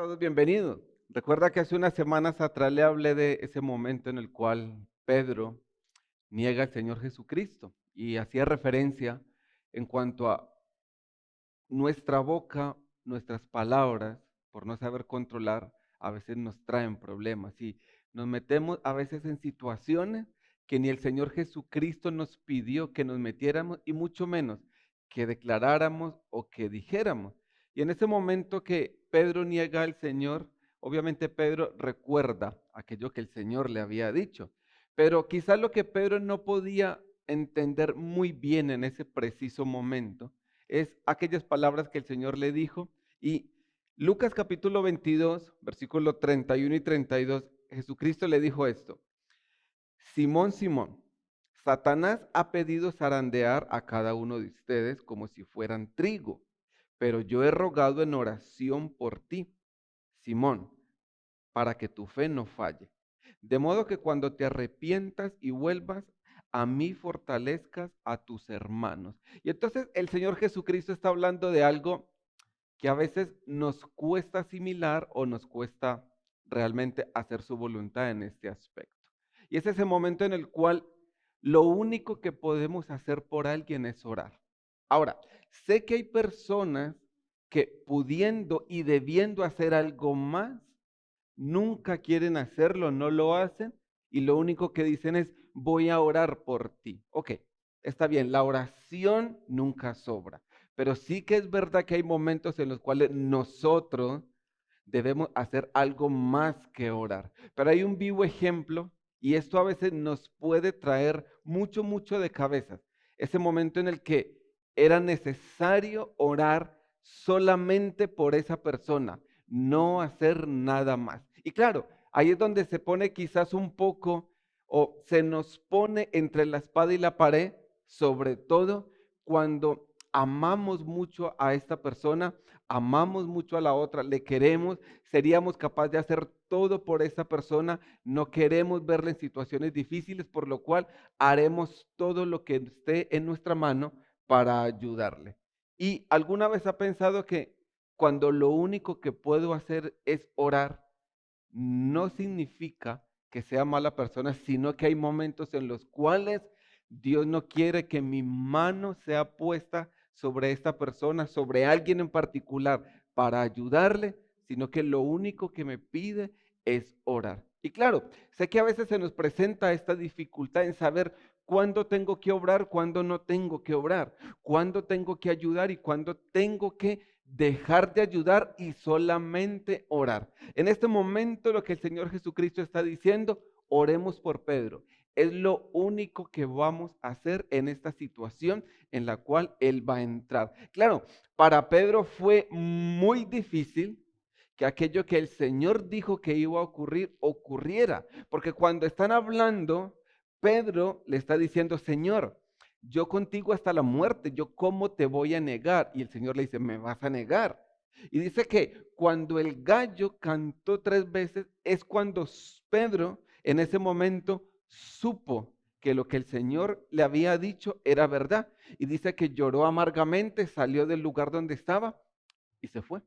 todos bienvenidos. Recuerda que hace unas semanas atrás le hablé de ese momento en el cual Pedro niega al Señor Jesucristo y hacía referencia en cuanto a nuestra boca, nuestras palabras, por no saber controlar, a veces nos traen problemas y nos metemos a veces en situaciones que ni el Señor Jesucristo nos pidió que nos metiéramos y mucho menos que declaráramos o que dijéramos. Y en ese momento que Pedro niega al Señor, obviamente Pedro recuerda aquello que el Señor le había dicho, pero quizás lo que Pedro no podía entender muy bien en ese preciso momento es aquellas palabras que el Señor le dijo. Y Lucas capítulo 22, versículo 31 y 32, Jesucristo le dijo esto: Simón, Simón, Satanás ha pedido zarandear a cada uno de ustedes como si fueran trigo, pero yo he rogado en oración por ti, Simón, para que tu fe no falle. De modo que cuando te arrepientas y vuelvas, a mí fortalezcas a tus hermanos. Y entonces el Señor Jesucristo está hablando de algo que a veces nos cuesta asimilar o nos cuesta realmente hacer su voluntad en este aspecto. Y es ese momento en el cual lo único que podemos hacer por alguien es orar. Ahora, sé que hay personas que pudiendo y debiendo hacer algo más, nunca quieren hacerlo, no lo hacen y lo único que dicen es voy a orar por ti. Ok, está bien, la oración nunca sobra, pero sí que es verdad que hay momentos en los cuales nosotros debemos hacer algo más que orar. Pero hay un vivo ejemplo y esto a veces nos puede traer mucho de cabezas. Ese momento en el que era necesario orar solamente por esa persona, no hacer nada más. Y claro, ahí es donde se pone quizás un poco o se nos pone entre la espada y la pared, sobre todo cuando amamos mucho a esta persona, amamos mucho a la otra, le queremos, seríamos capaces de hacer todo por esa persona, no queremos verla en situaciones difíciles, por lo cual haremos todo lo que esté en nuestra mano para ayudarle. ¿Y alguna vez ha pensado que cuando lo único que puedo hacer es orar, no significa que sea mala persona, sino que hay momentos en los cuales Dios no quiere que mi mano sea puesta sobre esta persona, sobre alguien en particular, para ayudarle, sino que lo único que me pide es orar? Y claro, sé que a veces se nos presenta esta dificultad en saber cuándo tengo que obrar, cuándo no tengo que obrar, cuándo tengo que ayudar y cuándo tengo que dejar de ayudar y solamente orar. En este momento lo que el Señor Jesucristo está diciendo, oremos por Pedro. Es lo único que vamos a hacer en esta situación en la cual Él va a entrar. Claro, para Pedro fue muy difícil que aquello que el Señor dijo que iba a ocurrir, ocurriera. Porque cuando están hablando, Pedro le está diciendo: Señor, yo contigo hasta la muerte, yo cómo te voy a negar. Y el Señor le dice: me vas a negar. Y dice que cuando el gallo cantó 3 veces es cuando Pedro en ese momento supo que lo que el Señor le había dicho era verdad. Y dice que lloró amargamente, salió del lugar donde estaba y se fue.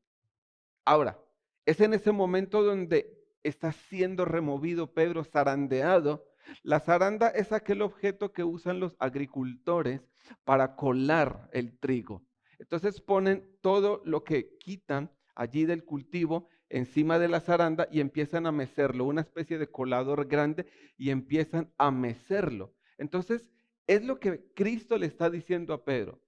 Ahora, es en ese momento donde está siendo removido Pedro, zarandeado. La zaranda es aquel objeto que usan los agricultores para colar el trigo. Entonces ponen todo lo que quitan allí del cultivo encima de la zaranda y empiezan a mecerlo, una especie de colador grande, y empiezan a mecerlo. Entonces, es lo que Cristo le está diciendo a Pedro: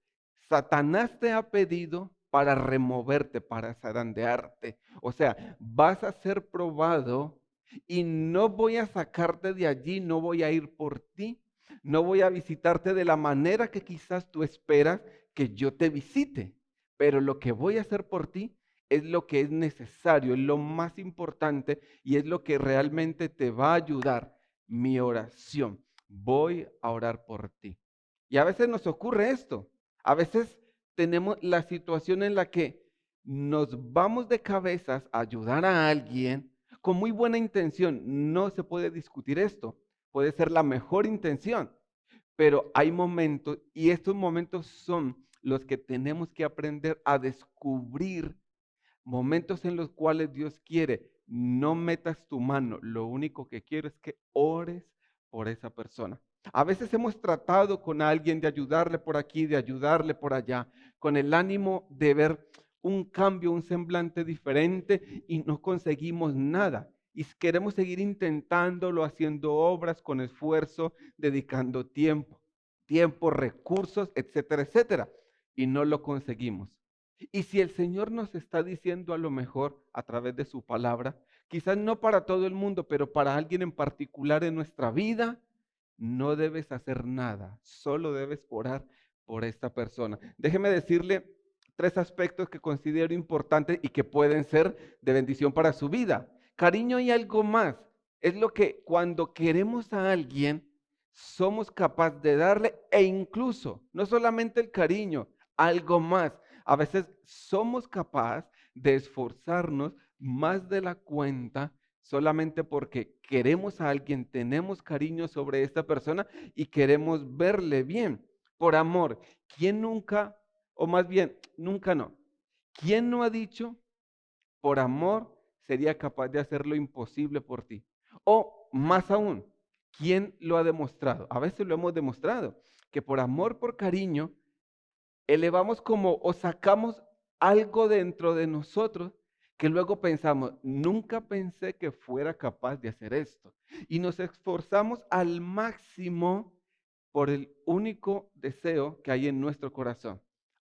Satanás te ha pedido para removerte, para zarandearte. O sea, vas a ser probado y no voy a sacarte de allí, no voy a ir por ti, no voy a visitarte de la manera que quizás tú esperas que yo te visite. Pero lo que voy a hacer por ti es lo que es necesario, es lo más importante y es lo que realmente te va a ayudar: mi oración. Voy a orar por ti. Y a veces nos ocurre esto. A veces tenemos la situación en la que nos vamos de cabezas a ayudar a alguien con muy buena intención. No se puede discutir esto. Puede ser la mejor intención, pero hay momentos y estos momentos son los que tenemos que aprender a descubrir momentos en los cuales Dios quiere, no metas tu mano, lo único que quiero es que ores por esa persona. A veces hemos tratado con alguien de ayudarle por aquí, de ayudarle por allá, con el ánimo de ver un cambio, un semblante diferente y no conseguimos nada. Y queremos seguir intentándolo, haciendo obras con esfuerzo, dedicando tiempo, recursos, etcétera, etcétera. Y no lo conseguimos. Y si el Señor nos está diciendo a lo mejor a través de su palabra, quizás no para todo el mundo, pero para alguien en particular en nuestra vida, no debes hacer nada, solo debes orar por esta persona. Déjeme decirle tres aspectos que considero importantes y que pueden ser de bendición para su vida. Cariño y algo más. Es lo que cuando queremos a alguien, somos capaces de darle e incluso, no solamente el cariño, algo más. A veces somos capaces de esforzarnos más de la cuenta solamente porque queremos a alguien, tenemos cariño sobre esta persona y queremos verle bien, por amor. ¿Quién nunca, o más bien, nunca no? ¿Quién no ha dicho, por amor sería capaz de hacer lo imposible por ti? O más aún, ¿quién lo ha demostrado? A veces lo hemos demostrado, que por amor, por cariño, elevamos como o sacamos algo dentro de nosotros que luego pensamos, nunca pensé que fuera capaz de hacer esto. Y nos esforzamos al máximo por el único deseo que hay en nuestro corazón,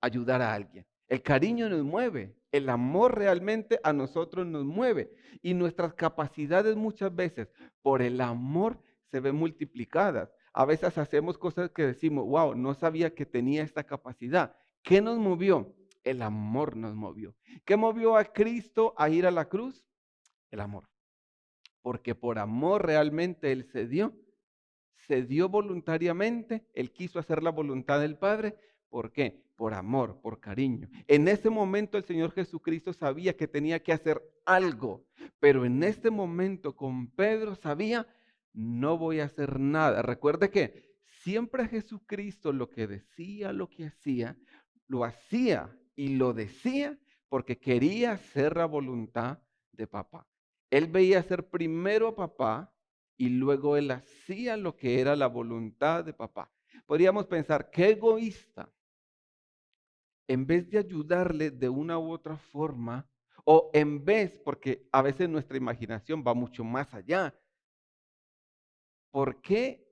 ayudar a alguien. El cariño nos mueve, el amor realmente a nosotros nos mueve y nuestras capacidades muchas veces por el amor se ven multiplicadas. A veces hacemos cosas que decimos, wow, no sabía que tenía esta capacidad. ¿Qué nos movió? El amor nos movió. ¿Qué movió a Cristo a ir a la cruz? El amor. Porque por amor realmente Él se dio voluntariamente, Él quiso hacer la voluntad del Padre. ¿Por qué? Por amor, por cariño. En ese momento el Señor Jesucristo sabía que tenía que hacer algo, pero en este momento con Pedro sabía, no voy a hacer nada. Recuerde que siempre Jesucristo lo que decía, lo que hacía, lo hacía y lo decía porque quería hacer la voluntad de papá. Él veía hacer primero a papá y luego él hacía lo que era la voluntad de papá. Podríamos pensar, qué egoísta, en vez de ayudarle de una u otra forma, o en vez, porque a veces nuestra imaginación va mucho más allá, ¿por qué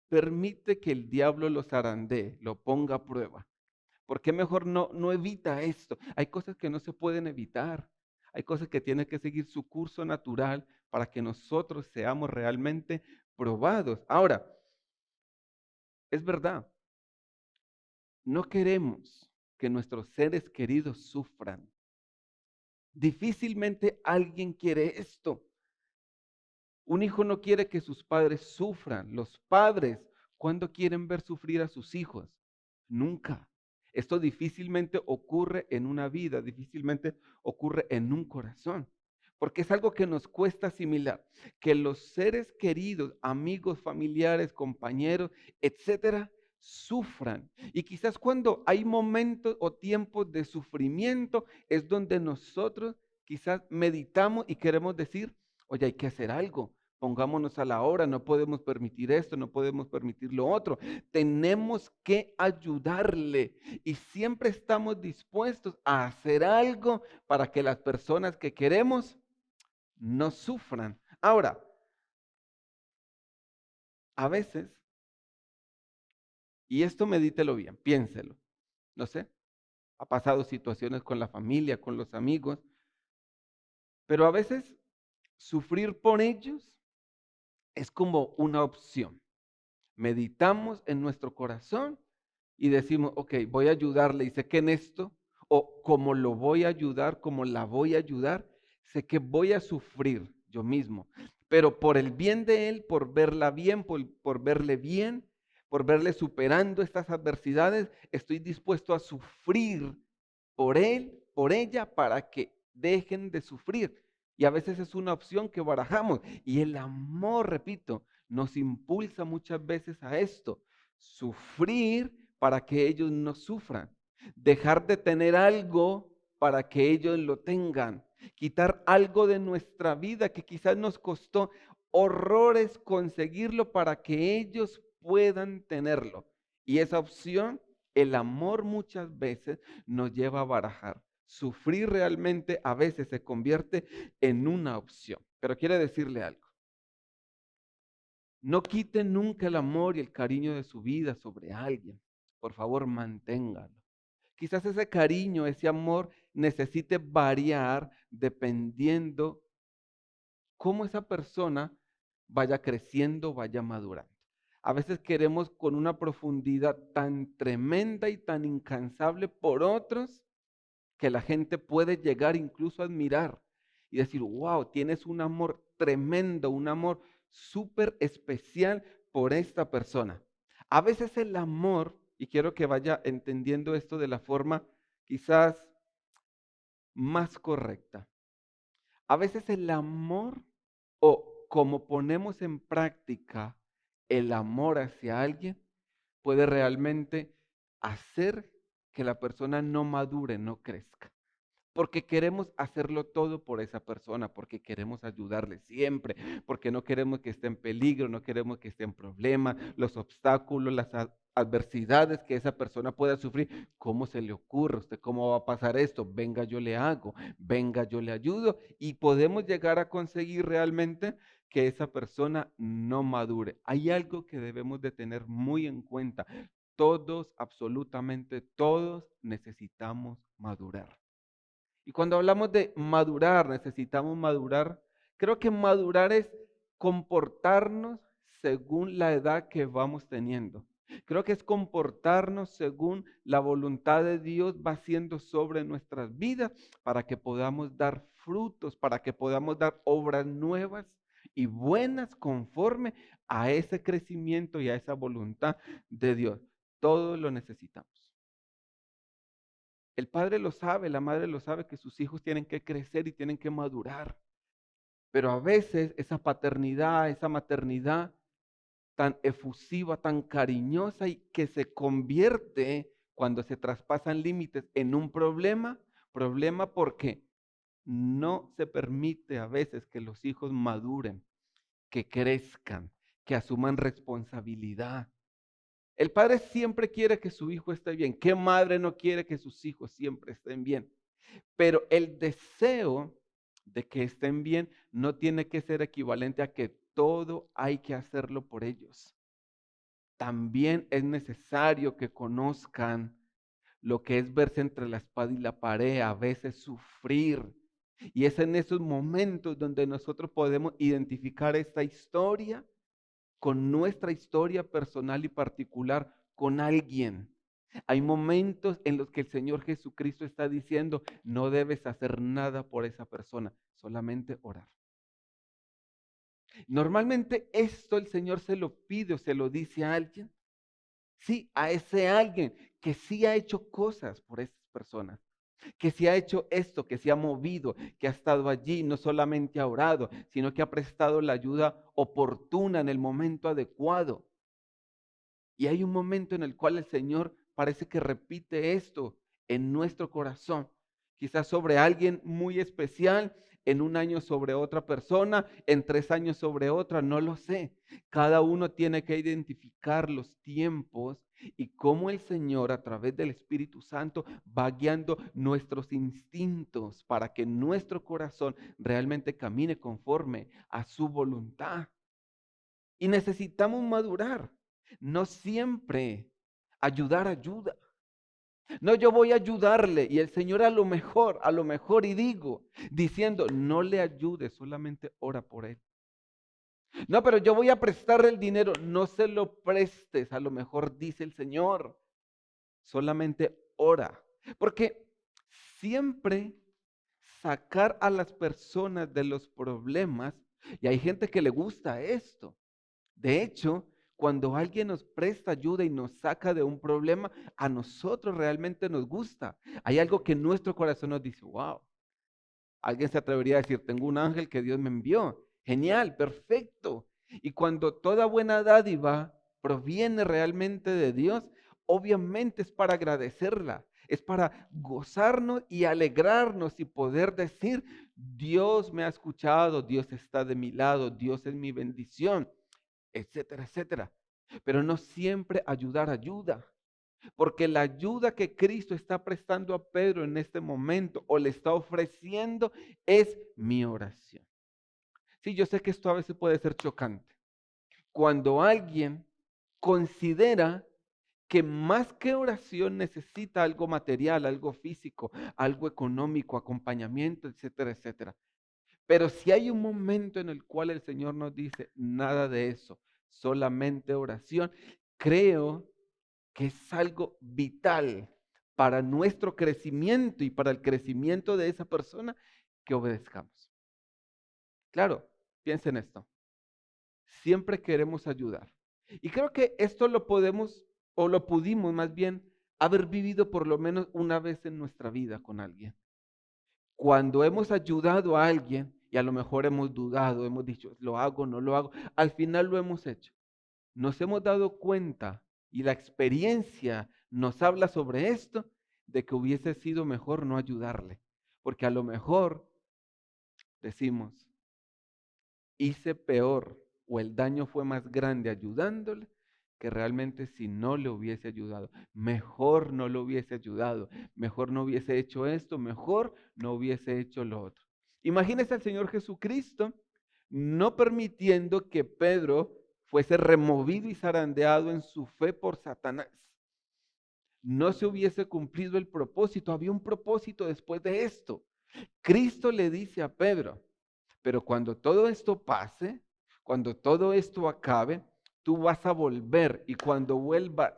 permite que el diablo lo zarandee, lo ponga a prueba? ¿Por qué mejor no evita esto? Hay cosas que no se pueden evitar. Hay cosas que tienen que seguir su curso natural para que nosotros seamos realmente probados. Ahora, es verdad, no queremos que nuestros seres queridos sufran. Difícilmente alguien quiere esto. Un hijo no quiere que sus padres sufran. Los padres, ¿cuándo quieren ver sufrir a sus hijos? Nunca. Esto difícilmente ocurre en una vida, difícilmente ocurre en un corazón, porque es algo que nos cuesta asimilar, que los seres queridos, amigos, familiares, compañeros, etcétera, sufran. Y quizás cuando hay momentos o tiempos de sufrimiento es donde nosotros quizás meditamos y queremos decir, oye, hay que hacer algo. Pongámonos a la obra, no podemos permitir esto, no podemos permitir lo otro. Tenemos que ayudarle y siempre estamos dispuestos a hacer algo para que las personas que queremos no sufran. Ahora, a veces, y esto medítelo bien, piénselo, no sé, ha pasado situaciones con la familia, con los amigos, pero a veces sufrir por ellos es como una opción. Meditamos en nuestro corazón y decimos, ok, voy a ayudarle y sé que en esto, o como lo voy a ayudar, como la voy a ayudar, sé que voy a sufrir yo mismo, pero por el bien de él, por verla bien, por verle bien, por verle superando estas adversidades, estoy dispuesto a sufrir por él, por ella, para que dejen de sufrir. Y a veces es una opción que barajamos. Y el amor, repito, nos impulsa muchas veces a esto. Sufrir para que ellos no sufran. Dejar de tener algo para que ellos lo tengan. Quitar algo de nuestra vida que quizás nos costó horrores conseguirlo para que ellos puedan tenerlo. Y esa opción, el amor muchas veces nos lleva a barajar. Sufrir realmente a veces se convierte en una opción. Pero quiere decirle algo. No quite nunca el amor y el cariño de su vida sobre alguien. Por favor, manténgalo. Quizás ese cariño, ese amor necesite variar dependiendo cómo esa persona vaya creciendo, vaya madurando. A veces queremos con una profundidad tan tremenda y tan incansable por otros que la gente puede llegar incluso a admirar y decir, wow, tienes un amor tremendo, un amor súper especial por esta persona. A veces el amor, y quiero que vaya entendiendo esto de la forma quizás más correcta, a veces el amor o como ponemos en práctica el amor hacia alguien puede realmente hacer que la persona no madure, no crezca. Porque queremos hacerlo todo por esa persona, porque queremos ayudarle siempre, porque no queremos que esté en peligro, no queremos que esté en problemas, los obstáculos, las adversidades que esa persona pueda sufrir. ¿Cómo se le ocurre a usted? ¿Cómo va a pasar esto? Venga, yo le hago, venga, yo le ayudo. Y podemos llegar a conseguir realmente que esa persona no madure. Hay algo que debemos de tener muy en cuenta. Todos, absolutamente todos, necesitamos madurar. Y cuando hablamos de madurar, necesitamos madurar. Creo que madurar es comportarnos según la edad que vamos teniendo. Creo que es comportarnos según la voluntad de Dios va siendo sobre nuestras vidas para que podamos dar frutos, para que podamos dar obras nuevas y buenas conforme a ese crecimiento y a esa voluntad de Dios. Todos lo necesitamos. El padre lo sabe, la madre lo sabe, que sus hijos tienen que crecer y tienen que madurar. Pero a veces esa paternidad, esa maternidad tan efusiva, tan cariñosa y que se convierte cuando se traspasan límites en un problema, problema porque no se permite a veces que los hijos maduren, que crezcan, que asuman responsabilidad. El padre siempre quiere que su hijo esté bien. ¿Qué madre no quiere que sus hijos siempre estén bien? Pero el deseo de que estén bien no tiene que ser equivalente a que todo hay que hacerlo por ellos. También es necesario que conozcan lo que es verse entre la espada y la pared, a veces sufrir. Y es en esos momentos donde nosotros podemos identificar esta historia con nuestra historia personal y particular con alguien. Hay momentos en los que el Señor Jesucristo está diciendo, no debes hacer nada por esa persona, solamente orar. Normalmente esto el Señor se lo pide o se lo dice a alguien. Sí, a ese alguien que sí ha hecho cosas por esas personas, que sí ha hecho esto, que sí ha movido, que ha estado allí, no solamente ha orado, sino que ha prestado la ayuda oportuna en el momento adecuado. Y hay un momento en el cual el Señor parece que repite esto en nuestro corazón. Quizás sobre alguien muy especial, en un año sobre otra persona, en 3 años sobre otra, no lo sé. Cada uno tiene que identificar los tiempos y cómo el Señor a través del Espíritu Santo va guiando nuestros instintos para que nuestro corazón realmente camine conforme a su voluntad. Y necesitamos madurar. No siempre ayudar ayuda. No, yo voy a ayudarle y el Señor a lo mejor y digo, diciendo, no le ayude, solamente ora por él. No, pero yo voy a prestarle el dinero, no se lo prestes, a lo mejor dice el Señor, solamente ora. Porque siempre sacar a las personas de los problemas, y hay gente que le gusta esto. De hecho, cuando alguien nos presta ayuda y nos saca de un problema, a nosotros realmente nos gusta. Hay algo que en nuestro corazón nos dice, wow. Alguien se atrevería a decir, tengo un ángel que Dios me envió. Genial, perfecto. Y cuando toda buena dádiva proviene realmente de Dios, obviamente es para agradecerla. Es para gozarnos y alegrarnos y poder decir, Dios me ha escuchado, Dios está de mi lado, Dios es mi bendición, etcétera, etcétera. Pero no siempre ayudar ayuda. Porque la ayuda que Cristo está prestando a Pedro en este momento o le está ofreciendo es mi oración. Sí, yo sé que esto a veces puede ser chocante. Cuando alguien considera que más que oración necesita algo material, algo físico, algo económico, acompañamiento, etcétera, etcétera. Pero si hay un momento en el cual el Señor nos dice nada de eso, solamente oración, creo que es algo vital para nuestro crecimiento y para el crecimiento de esa persona que obedezcamos. Claro, piensen en esto. Siempre queremos ayudar. Y creo que esto lo podemos o lo pudimos más bien haber vivido por lo menos una vez en nuestra vida con alguien. Cuando hemos ayudado a alguien y a lo mejor hemos dudado, hemos dicho, lo hago, no lo hago, al final lo hemos hecho. Nos hemos dado cuenta y la experiencia nos habla sobre esto, de que hubiese sido mejor no ayudarle. Porque a lo mejor decimos, hice peor o el daño fue más grande ayudándole que realmente si no le hubiese ayudado. Mejor no lo hubiese ayudado, mejor no hubiese hecho esto, mejor no hubiese hecho lo otro. Imagínese al Señor Jesucristo no permitiendo que Pedro fuese removido y zarandeado en su fe por Satanás. No se hubiese cumplido el propósito, había un propósito después de esto. Cristo le dice a Pedro, pero cuando todo esto pase, cuando todo esto acabe, tú vas a volver y cuando vuelvas,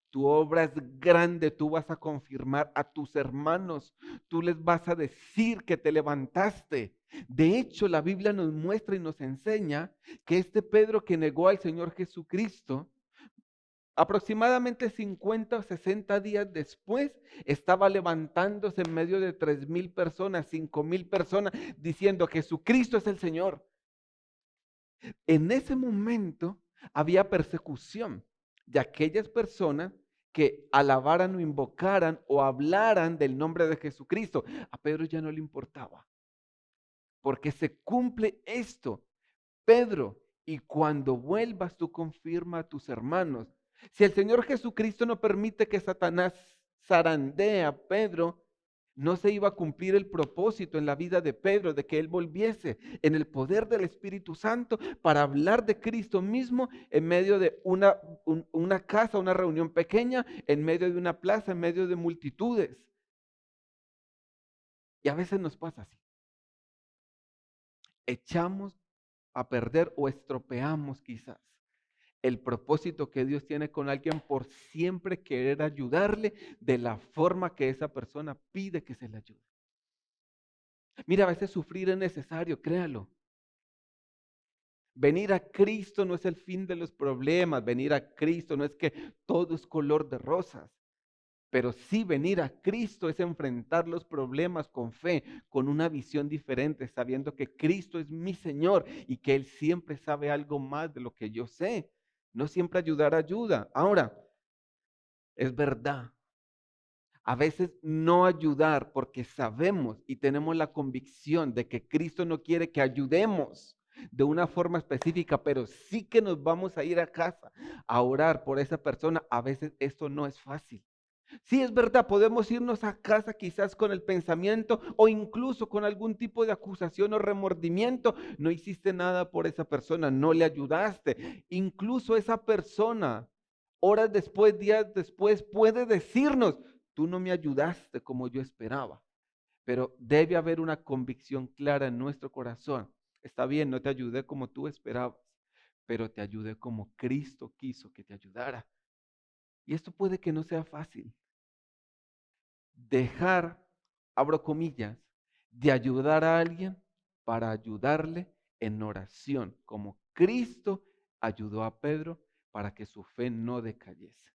tu obra es grande, tú vas a confirmar a tus hermanos, tú les vas a decir que te levantaste. De hecho, la Biblia nos muestra y nos enseña que este Pedro que negó al Señor Jesucristo, aproximadamente 50 o 60 días después, estaba levantándose en medio de 3,000 personas, 5,000 personas, diciendo Jesucristo es el Señor. En ese momento había persecución de aquellas personas que alabaran o invocaran o hablaran del nombre de Jesucristo. A Pedro ya no le importaba, porque se cumple esto. Pedro, y cuando vuelvas tú confirma a tus hermanos. Si el Señor Jesucristo no permite que Satanás zarandee a Pedro, no se iba a cumplir el propósito en la vida de Pedro de que él volviese en el poder del Espíritu Santo para hablar de Cristo mismo en medio de una casa, una reunión pequeña, en medio de una plaza, en medio de multitudes. Y a veces nos pasa así. Echamos a perder o estropeamos quizás el propósito que Dios tiene con alguien por siempre querer ayudarle de la forma que esa persona pide que se le ayude. Mira, a veces sufrir es necesario, créalo. Venir a Cristo no es el fin de los problemas, venir a Cristo no es que todo es color de rosas, pero sí venir a Cristo es enfrentar los problemas con fe, con una visión diferente, sabiendo que Cristo es mi Señor y que Él siempre sabe algo más de lo que yo sé. No siempre ayudar ayuda. Ahora, es verdad. A veces no ayudar porque sabemos y tenemos la convicción de que Cristo no quiere que ayudemos de una forma específica, pero sí que nos vamos a ir a casa a orar por esa persona. A veces esto no es fácil. Sí, es verdad, podemos irnos a casa quizás con el pensamiento o incluso con algún tipo de acusación o remordimiento. No hiciste nada por esa persona, no le ayudaste. Incluso esa persona, horas después, días después, puede decirnos, tú no me ayudaste como yo esperaba. Pero debe haber una convicción clara en nuestro corazón. Está bien, no te ayudé como tú esperabas, pero te ayudé como Cristo quiso que te ayudara. Y esto puede que no sea fácil. Dejar, abro comillas, de ayudar a alguien para ayudarle en oración, como Cristo ayudó a Pedro para que su fe no decayese.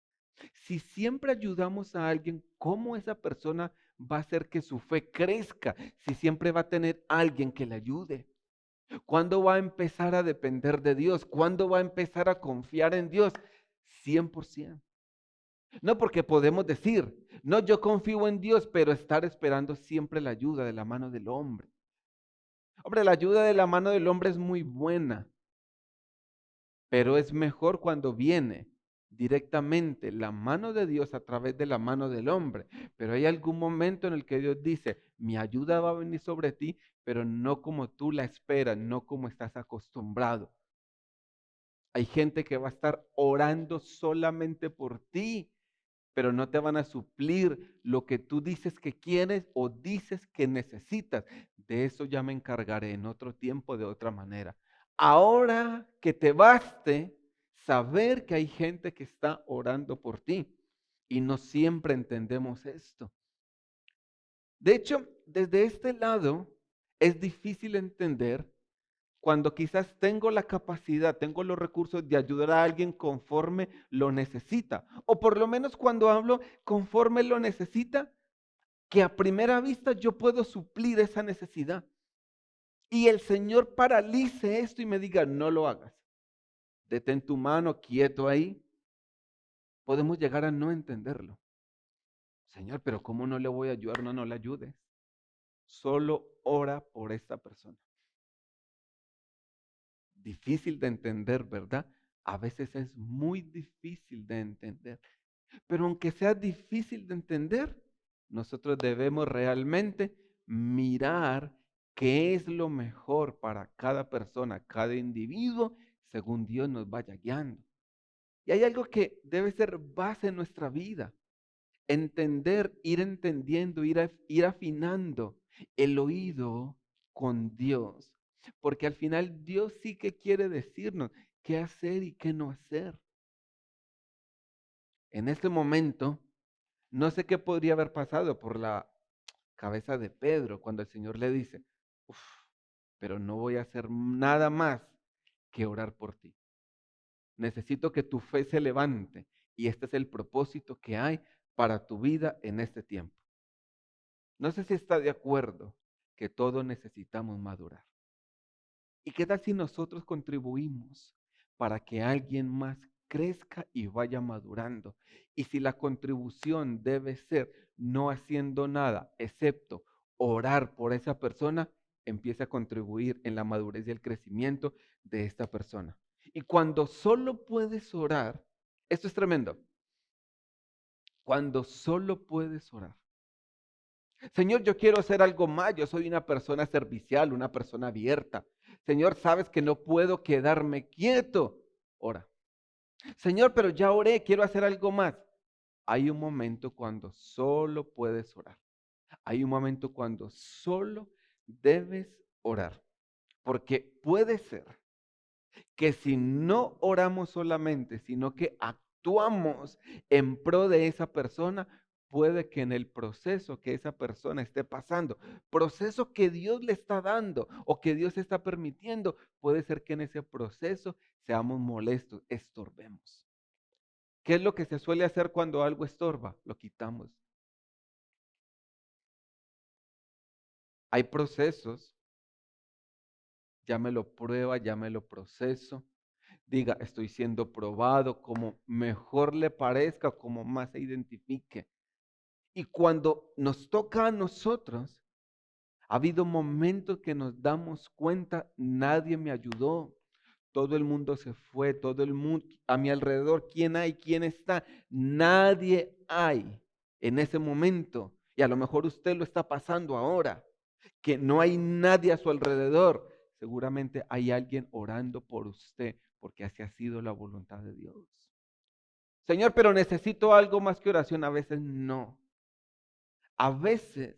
Si siempre ayudamos a alguien, ¿cómo esa persona va a hacer que su fe crezca? Si siempre va a tener alguien que le ayude. ¿Cuándo va a empezar a depender de Dios? ¿Cuándo va a empezar a confiar en Dios? 100%. No, porque podemos decir, no, yo confío en Dios, pero estar esperando siempre la ayuda de la mano del hombre. Hombre, la ayuda de la mano del hombre es muy buena, pero es mejor cuando viene directamente la mano de Dios a través de la mano del hombre. Pero hay algún momento en el que Dios dice, mi ayuda va a venir sobre ti, pero no como tú la esperas, no como estás acostumbrado. Hay gente que va a estar orando solamente por ti, pero no te van a suplir lo que tú dices que quieres o dices que necesitas. De eso ya me encargaré en otro tiempo, de otra manera. Ahora que te baste saber que hay gente que está orando por ti y no siempre entendemos esto. De hecho, desde este lado es difícil entender cuando quizás tengo la capacidad, tengo los recursos de ayudar a alguien conforme lo necesita. O por lo menos cuando hablo conforme lo necesita, que a primera vista yo puedo suplir esa necesidad. Y el Señor paralice esto y me diga, no lo hagas. Detén tu mano quieto ahí. Podemos llegar a no entenderlo. Señor, pero ¿cómo no le voy a ayudar? No, no le ayudes. Solo ora por esta persona. Difícil de entender, ¿verdad? A veces es muy difícil de entender. Pero aunque sea difícil de entender, nosotros debemos realmente mirar qué es lo mejor para cada persona, cada individuo, según Dios nos vaya guiando. Y hay algo que debe ser base en nuestra vida. Entender, ir entendiendo, ir afinando el oído con Dios. Porque al final Dios sí que quiere decirnos qué hacer y qué no hacer. En este momento, no sé qué podría haber pasado por la cabeza de Pedro cuando el Señor le dice, "Uf, pero no voy a hacer nada más que orar por ti. Necesito que tu fe se levante y este es el propósito que hay para tu vida en este tiempo". No sé si está de acuerdo que todos necesitamos madurar. ¿Y qué tal si nosotros contribuimos para que alguien más crezca y vaya madurando? Y si la contribución debe ser no haciendo nada, excepto orar por esa persona, empieza a contribuir en la madurez y el crecimiento de esta persona. Y cuando solo puedes orar, esto es tremendo, cuando solo puedes orar. Señor, yo quiero hacer algo más. Yo soy una persona servicial, una persona abierta. Señor, sabes que no puedo quedarme quieto. Ora. Señor, pero ya oré, quiero hacer algo más. Hay un momento cuando solo puedes orar. Hay un momento cuando solo debes orar. Porque puede ser que si no oramos solamente, sino que actuamos en pro de esa persona, puede que en el proceso que esa persona esté pasando, proceso que Dios le está dando o que Dios está permitiendo, puede ser que en ese proceso seamos molestos, estorbemos. ¿Qué es lo que se suele hacer cuando algo estorba? Lo quitamos. Hay procesos, llámelo prueba, llámelo proceso, diga, estoy siendo probado, como mejor le parezca, como más se identifique. Y cuando nos toca a nosotros, ha habido momentos que nos damos cuenta, nadie me ayudó, todo el mundo se fue, todo el mundo a mi alrededor, ¿quién hay? ¿Quién está? Nadie hay en ese momento. Y a lo mejor usted lo está pasando ahora, que no hay nadie a su alrededor. Seguramente hay alguien orando por usted, porque así ha sido la voluntad de Dios. Señor, pero necesito algo más que oración. A veces no. A veces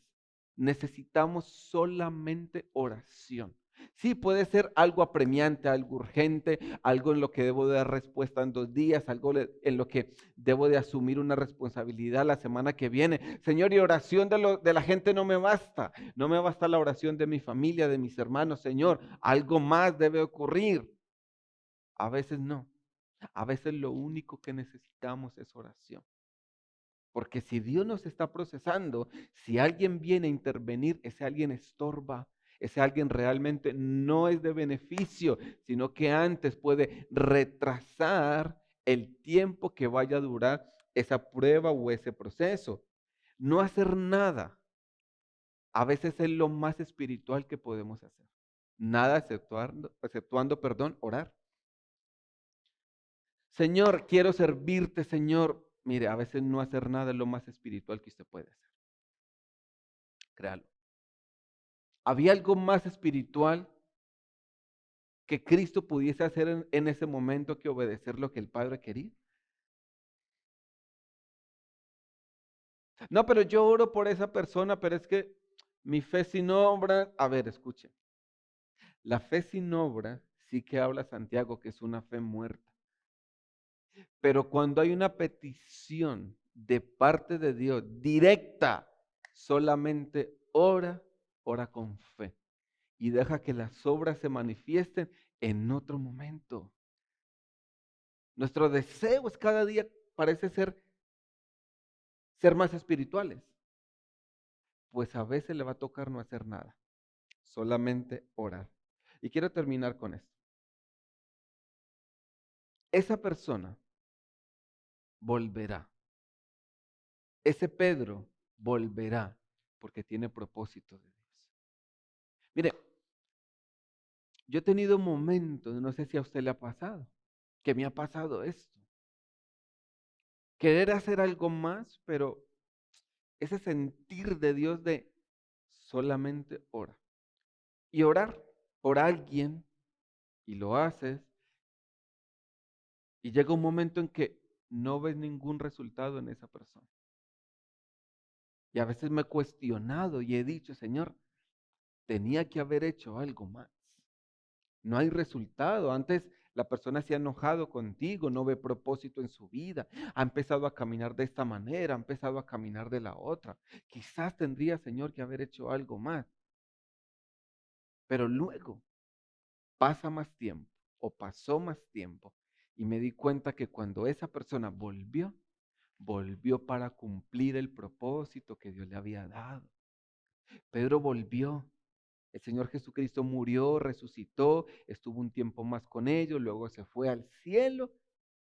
necesitamos solamente oración. Sí, puede ser algo apremiante, algo urgente, algo en lo que debo de dar respuesta en 2 días, en lo que debo de asumir una responsabilidad la semana que viene. Señor, y oración de la gente no me basta. No me basta la oración de mi familia, de mis hermanos. Señor, algo más debe ocurrir. A veces no. A veces lo único que necesitamos es oración. Porque si Dios nos está procesando, si alguien viene a intervenir, ese alguien estorba, ese alguien realmente no es de beneficio, sino que antes puede retrasar el tiempo que vaya a durar esa prueba o ese proceso. No hacer nada a veces es lo más espiritual que podemos hacer. Nada exceptuando, perdón, orar. Señor, quiero servirte, Señor. Mire, a veces no hacer nada es lo más espiritual que usted puede hacer. Créalo. ¿Había algo más espiritual que Cristo pudiese hacer en ese momento que obedecer lo que el Padre quería? No, pero yo oro por esa persona, pero es que mi fe sin obra, a ver, escuche, la fe sin obra sí que habla Santiago que es una fe muerta, pero cuando hay una petición de parte de Dios directa, solamente ora con fe y deja que las obras se manifiesten en otro momento. Nuestro deseo es cada día parece ser más espirituales, pues a veces le va a tocar no hacer nada, solamente orar. Y quiero terminar con esto. Esa persona volverá. Ese Pedro volverá porque tiene propósito de Dios. Mire, yo he tenido momentos, no sé si a usted le ha pasado, que me ha pasado esto. Querer hacer algo más, pero ese sentir de Dios de solamente ora. Y orar por alguien, y lo haces, y llega un momento en que no ves ningún resultado en esa persona. Y a veces me he cuestionado y he dicho, Señor, tenía que haber hecho algo más. No hay resultado. Antes la persona se ha enojado contigo, no ve propósito en su vida, ha empezado a caminar de esta manera, ha empezado a caminar de la otra. Quizás tendría, Señor, que haber hecho algo más. Pero luego pasa más tiempo o pasó más tiempo y me di cuenta que cuando esa persona volvió para cumplir el propósito que Dios le había dado. Pedro volvió. El Señor Jesucristo murió, resucitó, estuvo un tiempo más con ellos, luego se fue al cielo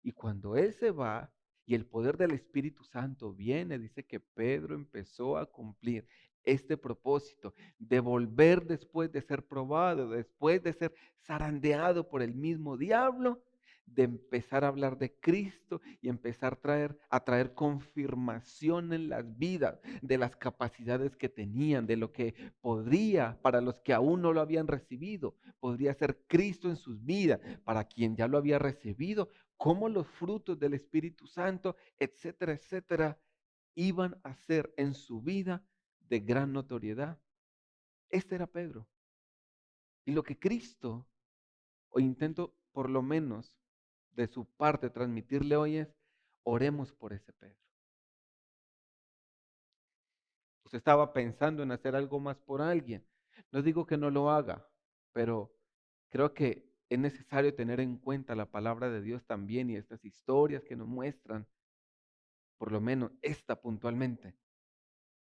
y cuando Él se va y el poder del Espíritu Santo viene, dice que Pedro empezó a cumplir este propósito de volver después de ser probado, después de ser zarandeado por el mismo diablo, de empezar a hablar de Cristo y empezar a traer confirmación en las vidas de las capacidades que tenían, de lo que podría, para los que aún no lo habían recibido, podría ser Cristo en sus vidas, para quien ya lo había recibido, cómo los frutos del Espíritu Santo, etcétera, etcétera, iban a ser en su vida de gran notoriedad. Este era Pedro. Y lo que Cristo, o intento por lo menos de su parte transmitirle hoy es, oremos por ese Pedro. Usted estaba pensando en hacer algo más por alguien. No digo que no lo haga, pero creo que es necesario tener en cuenta la palabra de Dios también y estas historias que nos muestran, por lo menos esta puntualmente,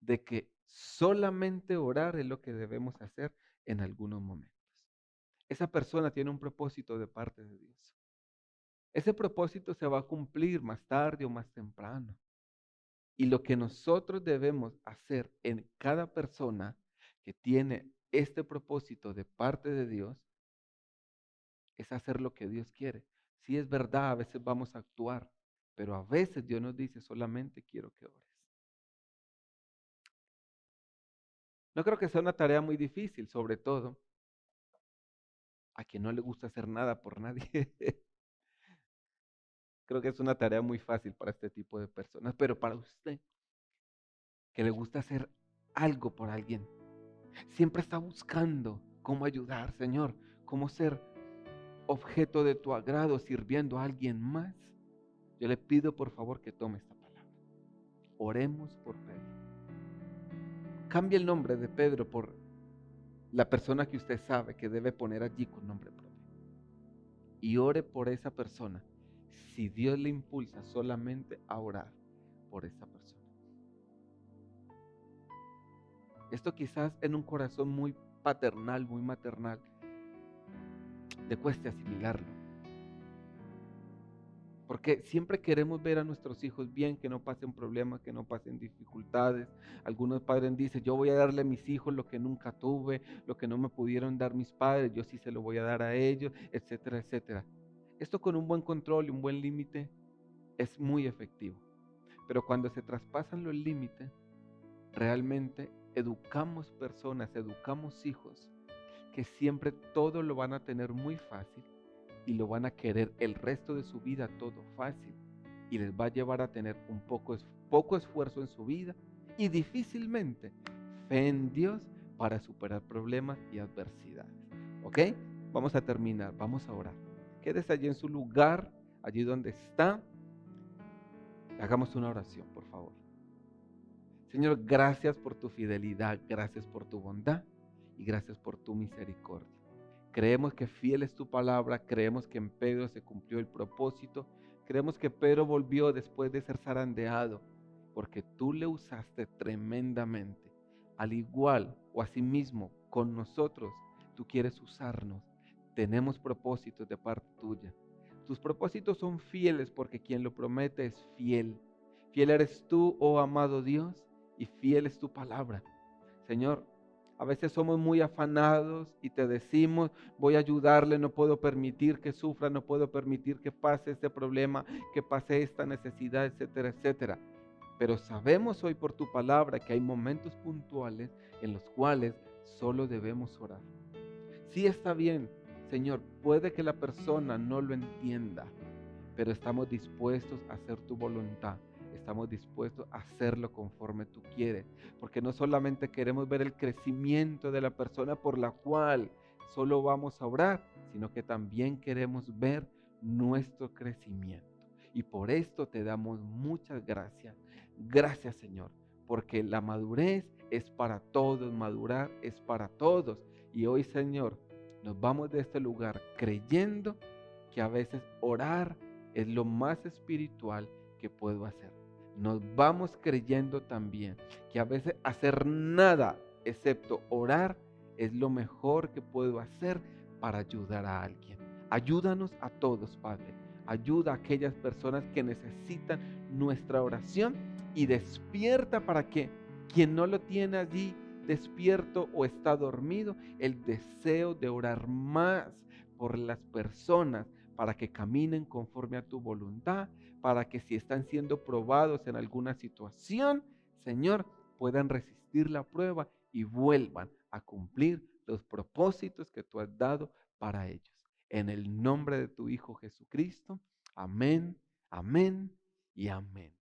de que solamente orar es lo que debemos hacer en algunos momentos. Esa persona tiene un propósito de parte de Dios. Ese propósito se va a cumplir más tarde o más temprano. Y lo que nosotros debemos hacer en cada persona que tiene este propósito de parte de Dios es hacer lo que Dios quiere. Sí es verdad, a veces vamos a actuar, pero a veces Dios nos dice solamente quiero que ores. No creo que sea una tarea muy difícil, sobre todo a quien no le gusta hacer nada por nadie. Creo que es una tarea muy fácil para este tipo de personas, pero para usted que le gusta hacer algo por alguien, siempre está buscando cómo ayudar, Señor, cómo ser objeto de tu agrado sirviendo a alguien más. Yo le pido por favor que tome esta palabra. Oremos por Pedro. Cambie el nombre de Pedro por la persona que usted sabe que debe poner allí con nombre propio. Y ore por esa persona si Dios le impulsa solamente a orar por esa persona. Esto quizás en un corazón muy paternal, muy maternal, le cueste asimilarlo. Porque siempre queremos ver a nuestros hijos bien, que no pasen problemas, que no pasen dificultades. Algunos padres dicen, yo voy a darle a mis hijos lo que nunca tuve, lo que no me pudieron dar mis padres, yo sí se lo voy a dar a ellos, etcétera, etcétera. Esto con un buen control y un buen límite es muy efectivo. Pero cuando se traspasan los límites, realmente educamos personas, educamos hijos que siempre todo lo van a tener muy fácil y lo van a querer el resto de su vida todo fácil y les va a llevar a tener poco esfuerzo en su vida y difícilmente fe en Dios para superar problemas y adversidades. ¿Ok? Vamos a terminar, vamos a orar. Quédese allí en su lugar, allí donde está. Hagamos una oración, por favor. Señor, gracias por tu fidelidad, gracias por tu bondad y gracias por tu misericordia. Creemos que fiel es tu palabra, creemos que en Pedro se cumplió el propósito, creemos que Pedro volvió después de ser zarandeado, porque tú le usaste tremendamente. Al igual o asimismo con nosotros, tú quieres usarnos. Tenemos propósitos de parte tuya. Tus propósitos son fieles porque quien lo promete es fiel. Fiel eres tú, oh amado Dios, y fiel es tu palabra. Señor, a veces somos muy afanados y te decimos, voy a ayudarle, no puedo permitir que sufra, no puedo permitir que pase este problema, que pase esta necesidad, etcétera, etcétera. Pero sabemos hoy por tu palabra que hay momentos puntuales en los cuales solo debemos orar. Sí está bien, Señor, puede que la persona no lo entienda, pero estamos dispuestos a hacer tu voluntad. Estamos dispuestos a hacerlo conforme tú quieres, porque no solamente queremos ver el crecimiento de la persona por la cual solo vamos a orar, sino que también queremos ver nuestro crecimiento. Y por esto te damos muchas gracias. Gracias, Señor, porque la madurez es para todos, madurar es para todos. Y hoy, Señor, nos vamos de este lugar creyendo que a veces orar es lo más espiritual que puedo hacer. Nos vamos creyendo también que a veces hacer nada excepto orar es lo mejor que puedo hacer para ayudar a alguien. Ayúdanos a todos, Padre. Ayuda a aquellas personas que necesitan nuestra oración y despierta para que quien no lo tiene allí despierto o está dormido, el deseo de orar más por las personas para que caminen conforme a tu voluntad, para que si están siendo probados en alguna situación, Señor, puedan resistir la prueba y vuelvan a cumplir los propósitos que tú has dado para ellos. En el nombre de tu Hijo Jesucristo, amén, amén y amén.